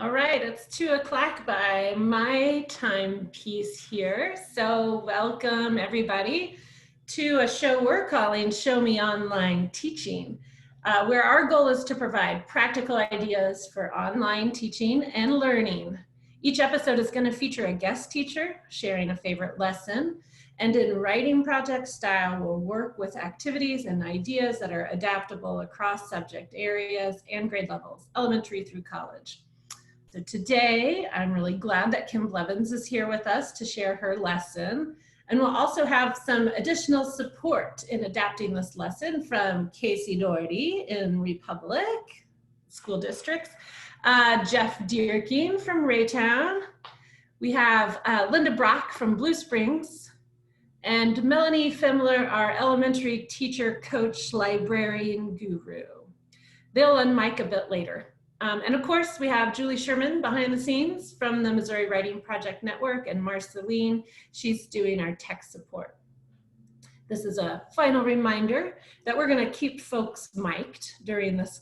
All right, it's 2 o'clock by my timepiece here. So welcome everybody to a show we're calling Show Me Online Teaching, where our goal is to provide practical ideas for online teaching and learning. Each episode is going to feature a guest teacher sharing a favorite lesson, and in writing project style, we'll work with activities and ideas that are adaptable across subject areas and grade levels, elementary through college. So today, I'm really glad that Kim Blevins is here with us to share her lesson. And we'll also have some additional support in adapting this lesson from Casey Doherty in Republic School Districts, Jeff Dierking from Raytown. We have Linda Brock from Blue Springs, and Melanie Fimler, our elementary teacher, coach, librarian guru. They'll unmic a bit later. And of course, we have Julie Sherman behind the scenes from the Missouri Writing Project Network, and Marceline, she's doing our tech support. This is a final reminder that we're gonna keep folks mic'd during this,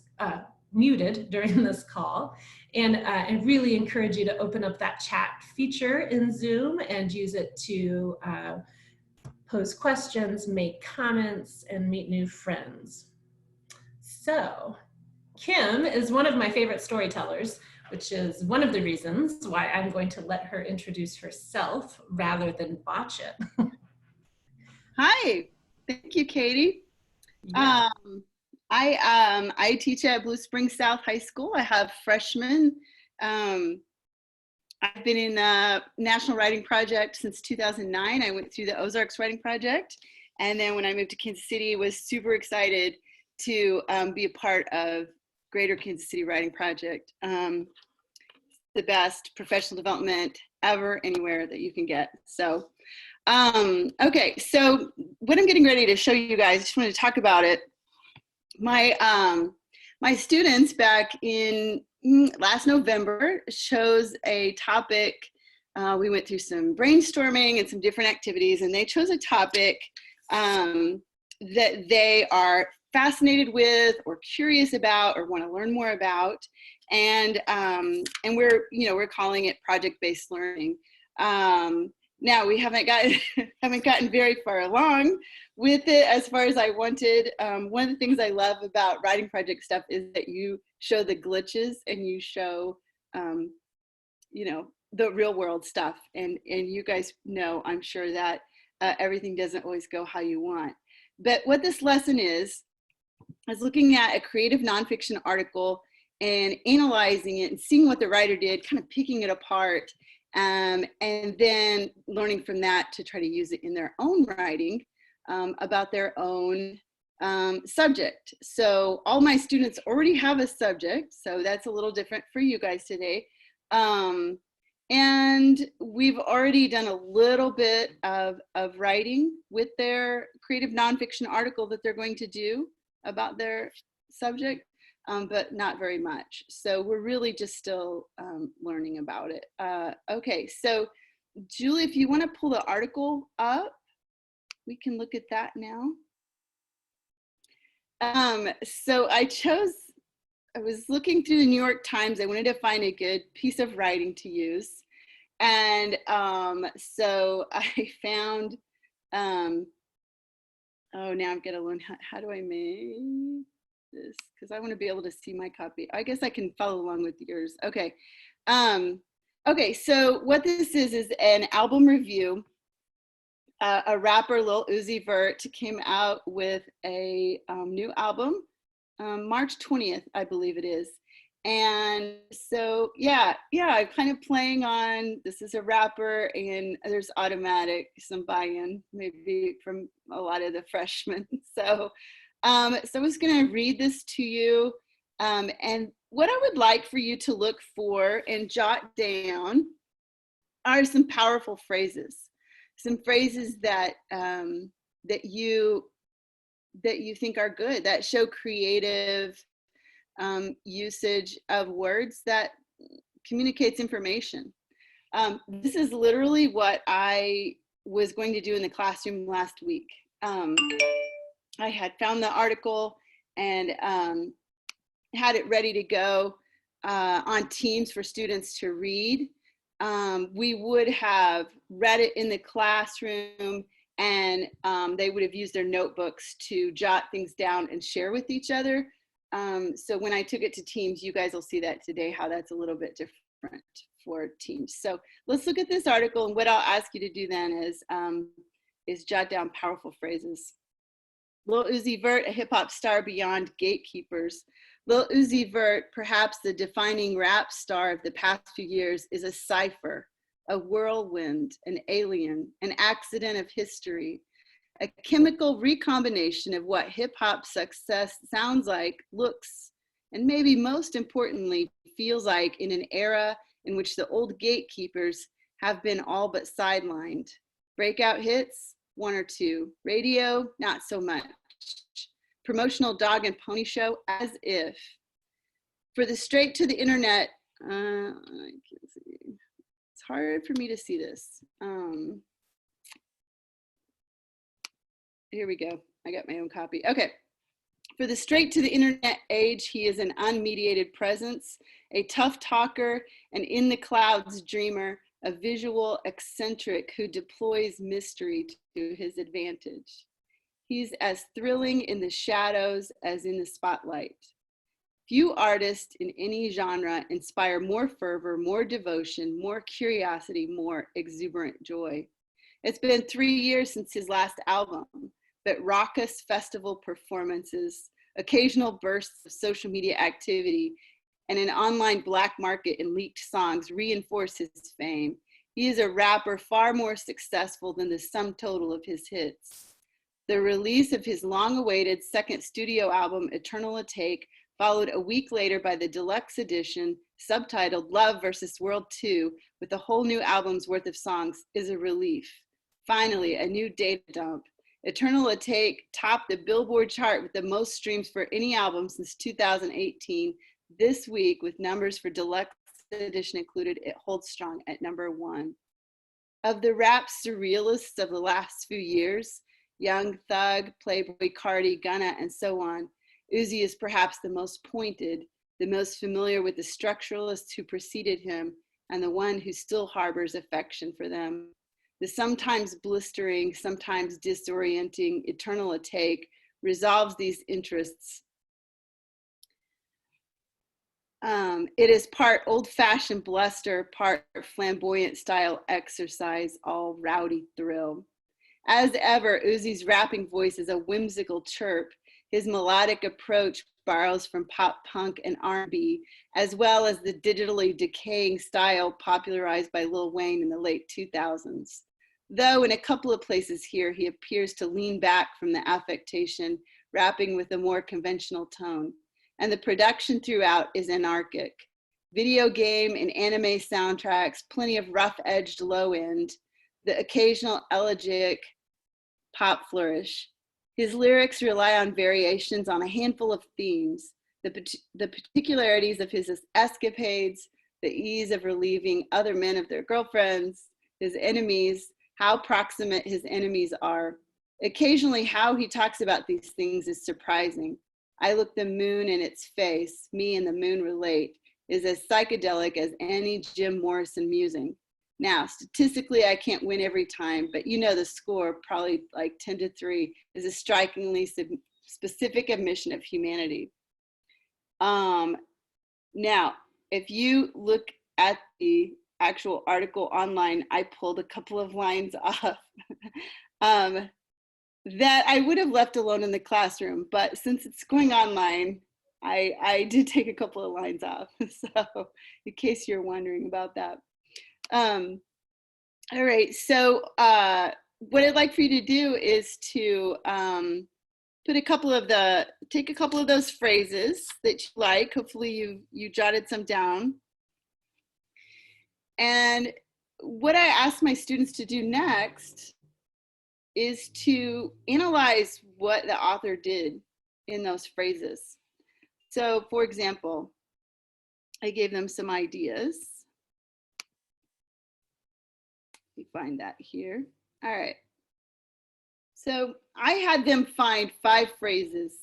muted during this call. And I really encourage you to open up that chat feature in Zoom and use it to pose questions, make comments, and meet new friends. So, Kim is one of my favorite storytellers, which is one of the reasons why I'm going to let her introduce herself rather than botch it. Hi, thank you, Katie. Yeah. I teach at Blue Springs South High School. I have freshmen. I've been in the National Writing Project since 2009. I went through the Ozarks Writing Project. And then when I moved to Kansas City, was super excited to be a part of Greater Kansas City Writing Project. The best professional development ever, anywhere that you can get. So, okay, so what I'm getting ready to show you guys, I just wanted to talk about it. My students back in last November chose a topic. We went through some brainstorming and some different activities, and they chose a topic that they are fascinated with or curious about or want to learn more about, and we're calling it project-based learning. Now we haven't gotten very far along with it as far as I wanted. One of the things I love about writing project stuff is that you show the glitches and you show the real world stuff, and you guys know, I'm sure, that everything doesn't always go how you want. But what this lesson is looking at a creative nonfiction article and analyzing it and seeing what the writer did, kind of picking it apart, and then learning from that to try to use it in their own writing about their own subject. So all my students already have a subject, so that's a little different for you guys today. And we've already done a little bit of writing with their creative nonfiction article that they're going to do about their subject, but not very much. So we're really just still learning about it. Okay, so Julie, if you want to pull the article up, we can look at that now. So I was looking through the New York Times. I wanted to find a good piece of writing to use. And so I found, oh, now I'm going to learn how do I make this? Because I want to be able to see my copy. I guess I can follow along with yours. Okay. Okay, so what this is an album review. A rapper, Lil Uzi Vert, came out with a new album, March 20th, I believe it is. And so, yeah, I'm kind of playing on, this is a rapper, and there's some buy-in, maybe from a lot of the freshmen. So I was gonna read this to you. And what I would like for you to look for and jot down are some powerful phrases. Some phrases that that you think are good, that show creative usage of words that communicates information. This is literally what I was going to do in the classroom last week. I had found the article and had it ready to go on Teams for students to read. We would have read it in the classroom, and they would have used their notebooks to jot things down and share with each other. So when I took it to Teams, you guys will see that today, how that's a little bit different for Teams. So let's look at this article, and what I'll ask you to do then is jot down powerful phrases. Lil Uzi Vert, a hip hop star beyond gatekeepers. Lil Uzi Vert, perhaps the defining rap star of the past few years, is a cipher, a whirlwind, an alien, an accident of history, a chemical recombination of what hip hop success sounds like, looks, and maybe most importantly, feels like in an era in which the old gatekeepers have been all but sidelined. Breakout hits, one or two. Radio, not so much. Promotional dog and pony show, as if. For the straight to the internet, I can't see. It's hard for me to see this. Here we go. I got my own copy. Okay. For the straight to the internet age, he is an unmediated presence, a tough talker, an in the clouds dreamer, a visual eccentric who deploys mystery to his advantage. He's as thrilling in the shadows as in the spotlight. Few artists in any genre inspire more fervor, more devotion, more curiosity, more exuberant joy. It's been 3 years since his last album, but raucous festival performances, occasional bursts of social media activity, and an online black market in leaked songs reinforce his fame. He is a rapper far more successful than the sum total of his hits. The release of his long-awaited second studio album, Eternal Atake, followed a week later by the deluxe edition, subtitled Love vs. World 2, with a whole new album's worth of songs, is a relief. Finally, a new data dump. Eternal Atake topped the Billboard chart with the most streams for any album since 2018 this week, with numbers for deluxe edition included. It holds strong at #1. Of the rap surrealists of the last few years, Young Thug, Playboy Carti, Gunna, and so on, Uzi is perhaps the most pointed, the most familiar with the structuralists who preceded him, and the one who still harbors affection for them. The sometimes blistering, sometimes disorienting Eternal Atake resolves these interests. It is part old-fashioned bluster, part flamboyant style exercise, all rowdy thrill. As ever, Uzi's rapping voice is a whimsical chirp. His melodic approach borrows from pop punk and R&B, as well as the digitally decaying style popularized by Lil Wayne in the late 2000s. Though in a couple of places here, he appears to lean back from the affectation, rapping with a more conventional tone. And the production throughout is anarchic. Video game and anime soundtracks, plenty of rough-edged low end, the occasional elegiac pop flourish. His lyrics rely on variations on a handful of themes, the particularities of his escapades, the ease of relieving other men of their girlfriends, his enemies, how proximate his enemies are. Occasionally, how he talks about these things is surprising. I look the moon in its face, me and the moon relate, is as psychedelic as any Jim Morrison musing. Now, statistically, I can't win every time, but you know the score, probably like 10-3, is a strikingly specific admission of humanity. Now, if you look at the actual article online, I pulled a couple of lines off that I would have left alone in the classroom, but since it's going online, I did take a couple of lines off. So in case you're wondering about that. All right, so what I'd like for you to do is to take a couple of those phrases that you like. Hopefully you jotted some down. And what I ask my students to do next is to analyze what the author did in those phrases. So for example, I gave them some ideas. Let me find that here. All right. So I had them find 5 phrases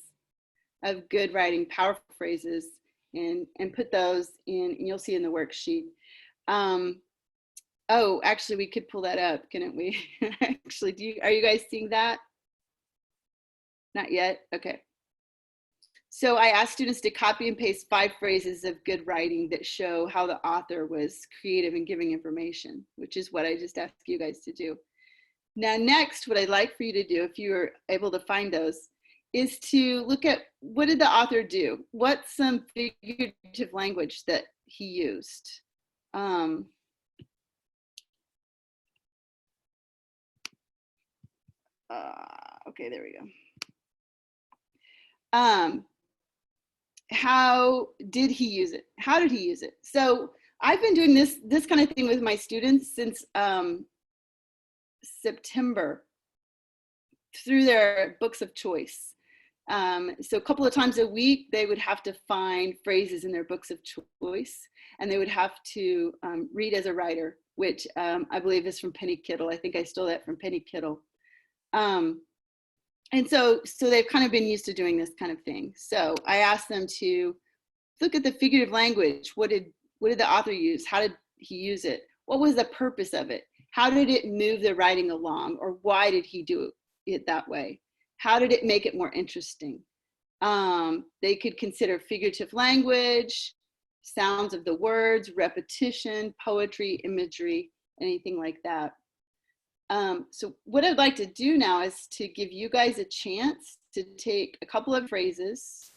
of good writing, powerful phrases, and put those in, and you'll see in the worksheet. Oh, actually, we could pull that up, couldn't we? Actually, are you guys seeing that? Not yet? Okay. So I asked students to copy and paste 5 phrases of good writing that show how the author was creative in giving information, which is what I just asked you guys to do. Now, next, what I'd like for you to do, if you are able to find those, is to look at what did the author do? What's some figurative language that he used? Okay, there we go. How did he use it? How did he use it? So I've been doing this kind of thing with my students since September through their books of choice. So a couple of times a week, they would have to find phrases in their books of choice, and they would have to read as a writer, which I believe is from Penny Kittle. I think I stole that from Penny Kittle. And so they've kind of been used to doing this kind of thing. So I asked them to look at the figurative language. What did the author use? How did he use it? What was the purpose of it? How did it move the writing along? Or why did he do it that way? How did it make it more interesting? They could consider figurative language, sounds of the words, repetition, poetry, imagery, anything like that. So what I'd like to do now is to give you guys a chance to take a couple of phrases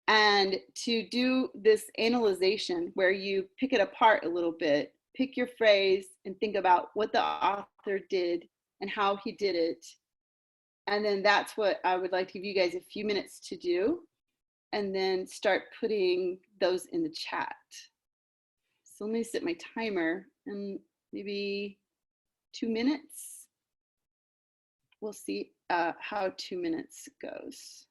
and to do this analyzation where you pick it apart a little bit, pick your phrase and think about what the author did and how he did it. And then that's what I would like to give you guys a few minutes to do, and then start putting those in the chat. So let me set my timer and maybe 2 minutes. We'll see how 2 minutes goes.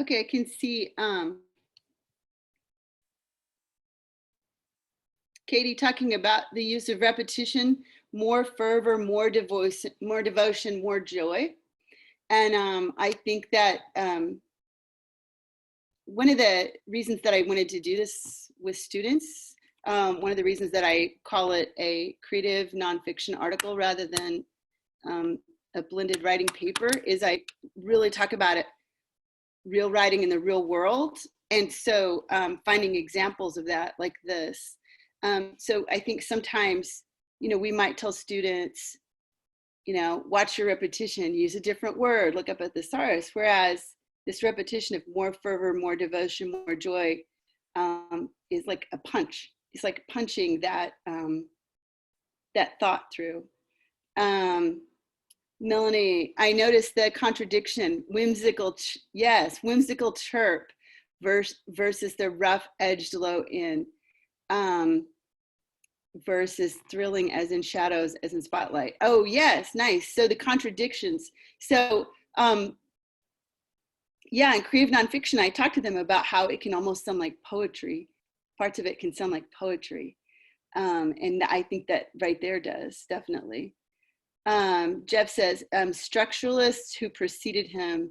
Okay, I can see Katie talking about the use of repetition, more fervor, more devotion, more joy. And I think that one of the reasons that I wanted to do this with students, one of the reasons that I call it a creative nonfiction article rather than a blended writing paper, is I really talk about it, real writing in the real world. And so finding examples of that like this. So I think sometimes, we might tell students, watch your repetition, use a different word, look up a thesaurus, whereas this repetition of more fervor, more devotion, more joy is like a punch. It's like punching that that thought through. Melanie, I noticed the contradiction, whimsical, whimsical chirp versus the rough edged low in, versus thrilling as in shadows, as in spotlight. Oh yes, nice. So the contradictions. So yeah, in creative nonfiction, I talked to them about how it can almost sound like poetry. Parts of it can sound like poetry. And I think that right there does, definitely. Jeff says, structuralists who preceded him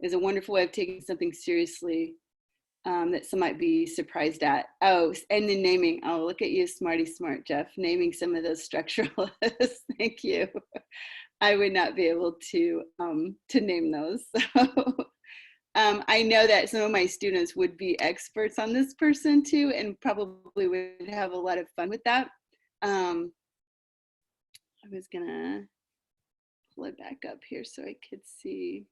is a wonderful way of taking something seriously that some might be surprised at. Oh, and then naming, oh, look at you, smarty smart, Jeff, naming some of those structuralists. Thank you. I would not be able to name those. So, I know that some of my students would be experts on this person too, and probably would have a lot of fun with that. I was gonna pull it back up here so I could see.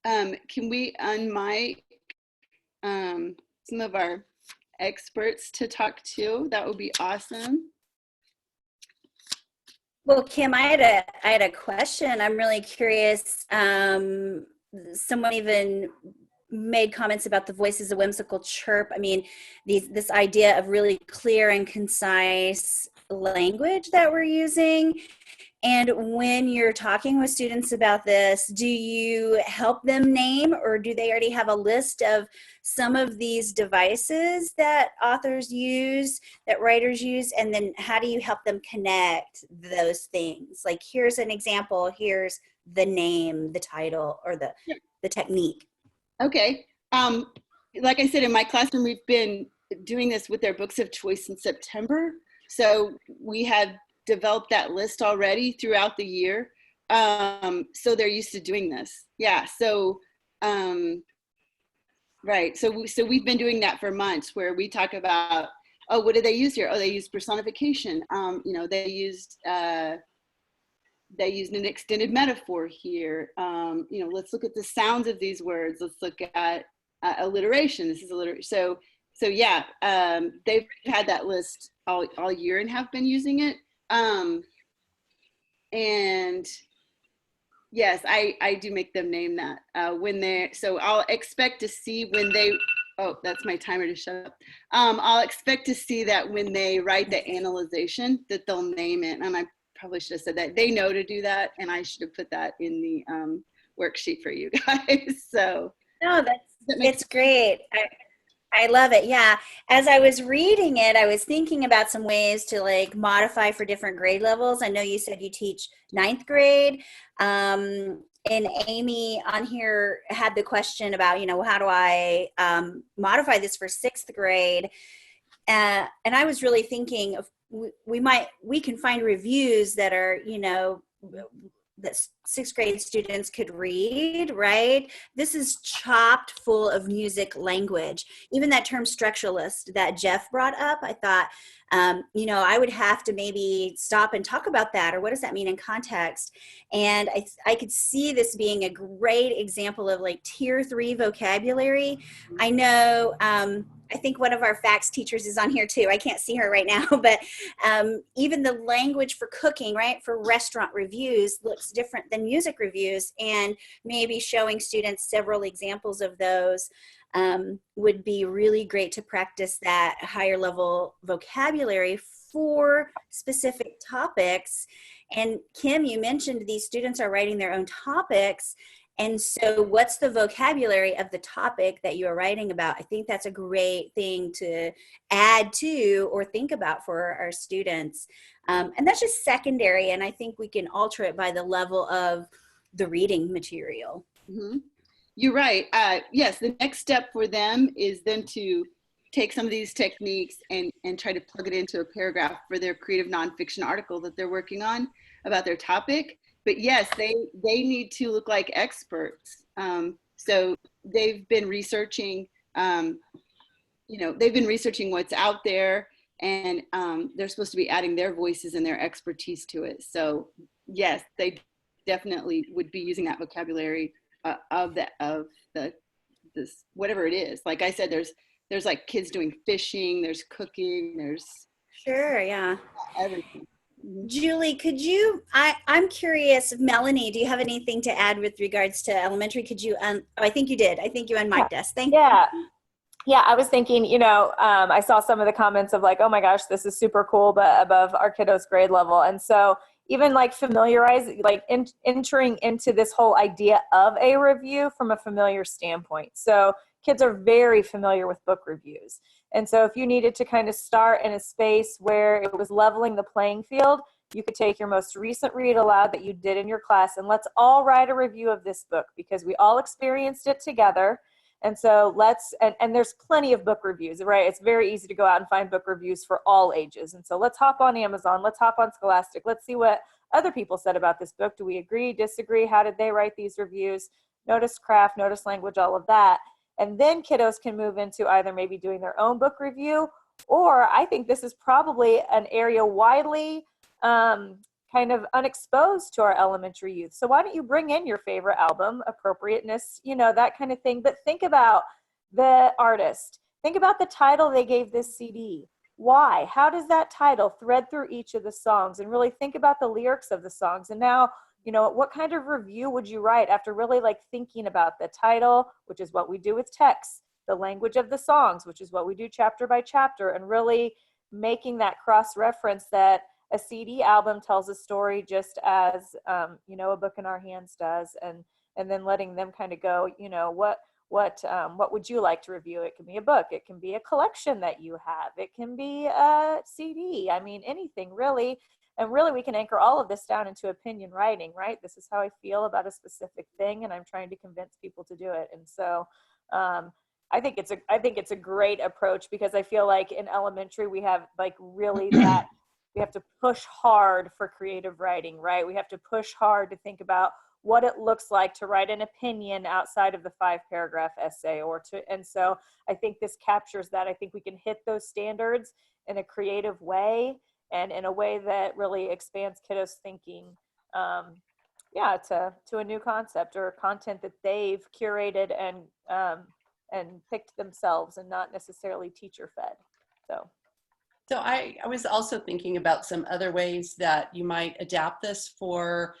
Can we unmic some of our experts to talk to? That would be awesome. Well, Kim, I had a question. I'm really curious. Someone even made comments about the voice is a whimsical chirp. I mean, this idea of really clear and concise language that we're using. And when you're talking with students about this, do you help them name, or do they already have a list of some of these devices that authors use, that writers use? And then how do you help them connect those things? Like, here's an example, here's the name, the title, or the technique. Okay. Like I said, in my classroom, we've been doing this with their books of choice in September. So we have developed that list already throughout the year. So they're used to doing this. Yeah, so, right. So we've been doing that for months, where we talk about, oh, what did they use here? Oh, they used personification. They used an extended metaphor here. Let's look at the sounds of these words. Let's look at alliteration. This is alliteration. So yeah, they've had that list all year and have been using it. And yes, I do make them name that so I'll expect to see when they, oh, that's my timer to shut up. I'll expect to see that when they write the analyzation, that they'll name it. And I probably should have said that. They know to do that, and I should have put that in the worksheet for you guys. So no, it's great. I love it. Yeah. As I was reading it, I was thinking about some ways to like modify for different grade levels. I know you said you teach 9th grade. And Amy on here had the question about, how do I modify this for 6th grade? And I was really thinking of, we can find reviews that are, that 6th grade students could read, right? This is chopped full of music language. Even that term structuralist that Jeff brought up, I thought, I would have to maybe stop and talk about that, or what does that mean in context? And I could see this being a great example of like tier 3 vocabulary. I know, I think one of our FACS teachers is on here too. I can't see her right now, but even the language for cooking, right, for restaurant reviews looks different than music reviews, and maybe showing students several examples of those would be really great to practice that higher level vocabulary for specific topics. And Kim, you mentioned these students are writing their own topics. And so what's the vocabulary of the topic that you are writing about? I think that's a great thing to add to or think about for our students. And that's just secondary. And I think we can alter it by the level of the reading material. Mm-hmm. You're right. Yes, the next step for them is then to take some of these techniques and try to plug it into a paragraph for their creative nonfiction article that they're working on about their topic. But yes, they need to look like experts. So they've been researching, they've been researching what's out there, and they're supposed to be adding their voices and their expertise to it. So yes, they definitely would be using that vocabulary of this whatever it is. Like I said, there's like kids doing fishing, there's cooking, there's Sure, yeah. everything. Julie, I'm curious, Melanie, do you have anything to add with regards to elementary? Could you, I think you did. I think you unmiked us. Thank you. Yeah, I was thinking, I saw some of the comments of like, oh my gosh, this is super cool, but above our kiddos' grade level. And so even like entering into this whole idea of a review from a familiar standpoint. So kids are very familiar with book reviews. And so if you needed to kind of start in a space where it was leveling the playing field, you could take your most recent read aloud that you did in your class and let's all write a review of this book because we all experienced it together. And so and there's plenty of book reviews, right? It's very easy to go out and find book reviews for all ages. And so let's hop on Amazon, let's hop on Scholastic, let's see what other people said about this book. Do we agree, disagree? How did they write these reviews? Notice craft, notice language, all of that. And then kiddos can move into either maybe doing their own book review, or I think this is probably an area widely kind of unexposed to our elementary youth. So why don't you bring in your favorite album, appropriateness, that kind of thing. But think about the artist. Think about the title they gave this CD. Why? How does that title thread through each of the songs? And really think about the lyrics of the songs. And now, what kind of review would you write after really like thinking about the title, which is what we do with text, the language of the songs, which is what we do chapter by chapter, and really making that cross-reference that a CD album tells a story just as, a book in our hands does. And then letting them kind of go, what would you like to review? It can be a book. It can be a collection that you have. It can be a CD. I mean, anything really. And really, we can anchor all of this down into opinion writing, right? This is how I feel about a specific thing, and I'm trying to convince people to do it. And so I think it's a great approach because I feel like in elementary, we have like really that we have to push hard for creative writing, right? We have to push hard to think about what it looks like to write an opinion outside of the 5-paragraph essay and so I think this captures that. I think we can hit those standards in a creative way and in a way that really expands kiddos' thinking, to a new concept or content that they've curated and picked themselves and not necessarily teacher fed. So I was also thinking about some other ways that you might adapt this for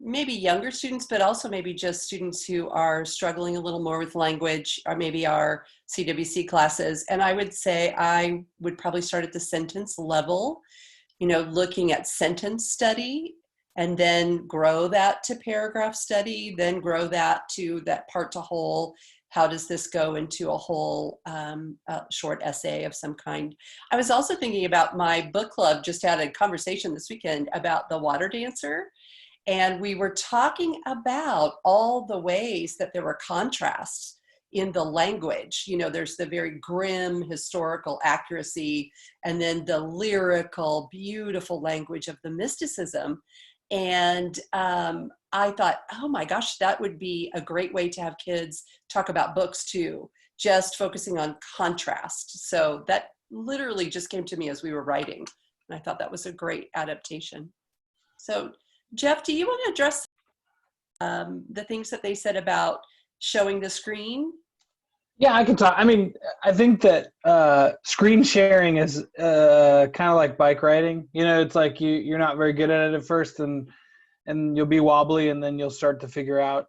maybe younger students, but also maybe just students who are struggling a little more with language, or maybe our CWC classes. And I would say I would probably start at the sentence level, looking at sentence study, and then grow that to paragraph study, then grow that to that part to whole. How does this go into a whole short essay of some kind? I was also thinking about my book club, just had a conversation this weekend about The Water Dancer. And we were talking about all the ways that there were contrasts in the language. There's the very grim historical accuracy, and then the lyrical, beautiful language of the mysticism. And I thought, oh my gosh, that would be a great way to have kids talk about books too, just focusing on contrast. So that literally just came to me as we were writing. And I thought that was a great adaptation. So Jeff, do you want to address the things that they said about showing the screen? Yeah, I can talk. I mean, I think that screen sharing is kind of like bike riding. It's like you're not very good at it at first, and you'll be wobbly, and then you'll start to figure out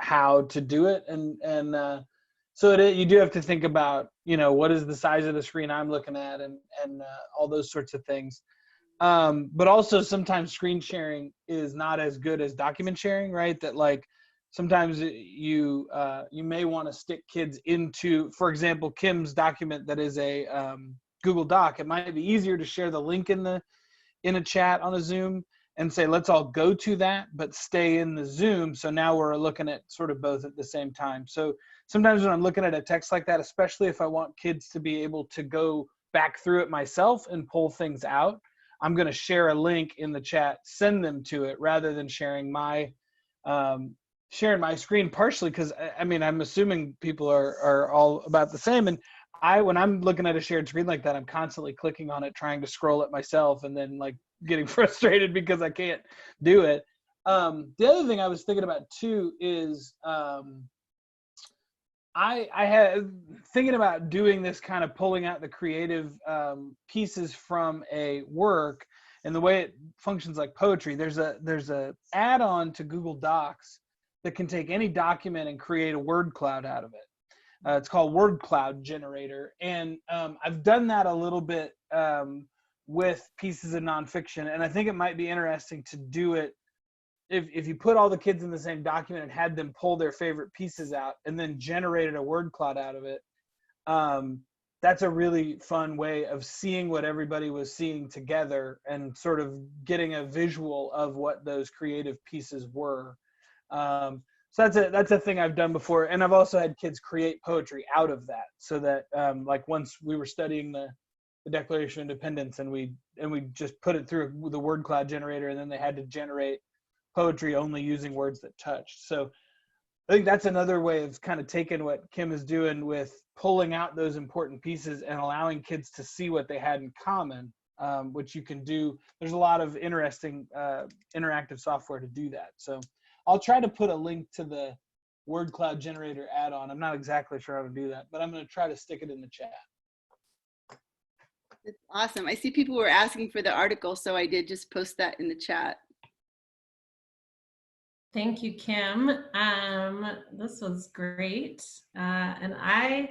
how to do it. And so you do have to think about, what is the size of the screen I'm looking at, and all those sorts of things. But also sometimes screen sharing is not as good as document sharing, right? That like sometimes you may want to stick kids into, for example, Kim's document that is a Google Doc. It might be easier to share the link in a chat on a Zoom and say, let's all go to that, but stay in the Zoom. So now we're looking at sort of both at the same time. So sometimes when I'm looking at a text like that, especially if I want kids to be able to go back through it myself and pull things out, I'm going to share a link in the chat, send them to it rather than sharing my sharing my screen partially because I mean, I'm assuming people are all about the same. And when I'm looking at a shared screen like that, I'm constantly clicking on it, trying to scroll it myself, and then like getting frustrated because I can't do it. The other thing I was thinking about too is I had thinking about doing this kind of pulling out the creative pieces from a work, and the way it functions like poetry. There's a add-on to Google Docs that can take any document and create a word cloud out of it. It's called Word Cloud Generator, and I've done that a little bit with pieces of nonfiction, and I think it might be interesting to do it if you put all the kids in the same document and had them pull their favorite pieces out and then generated a word cloud out of it. That's a really fun way of seeing what everybody was seeing together and sort of getting a visual of what those creative pieces were. So that's a thing I've done before. And I've also had kids create poetry out of that, so that like once we were studying the Declaration of Independence, and we just put it through the word cloud generator, and then they had to generate poetry only using words that touched. So I think that's another way of kind of taking what Kim is doing with pulling out those important pieces and allowing kids to see what they had in common, which you can do. There's a lot of interesting interactive software to do that. So I'll try to put a link to the word cloud generator add-on. I'm not exactly sure how to do that, but I'm going to try to stick it in the chat. It's awesome. I see people were asking for the article, so I did just post that in the chat. Thank you, Kim. This was great. And I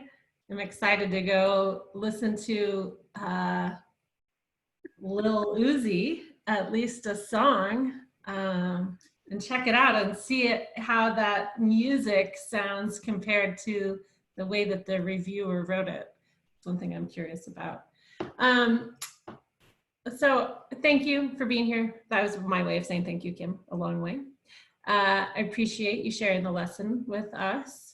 am excited to go listen to Lil Uzi, at least a song, and check it out and see how that music sounds compared to the way that the reviewer wrote it. It's one thing I'm curious about. So thank you for being here. That was my way of saying thank you, Kim, a long way. I appreciate you sharing the lesson with us.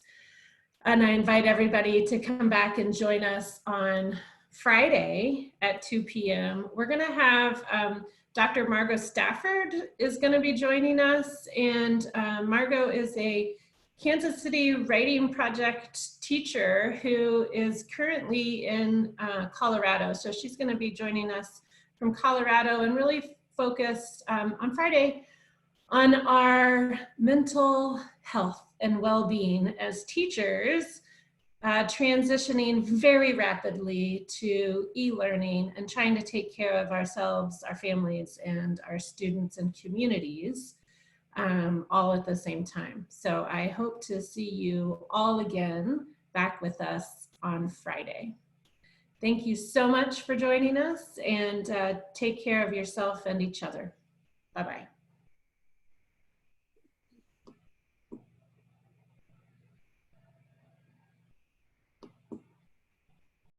And I invite everybody to come back and join us on Friday at 2 p.m. We're going to have Dr. Margot Stafford is going to be joining us. And Margot is a Kansas City Writing Project teacher who is currently in Colorado. So she's going to be joining us from Colorado and really focused on Friday on our mental health and well-being as teachers, transitioning very rapidly to e-learning and trying to take care of ourselves, our families, and our students and communities all at the same time. So I hope to see you all again back with us on Friday. Thank you so much for joining us, and take care of yourself and each other. Bye-bye.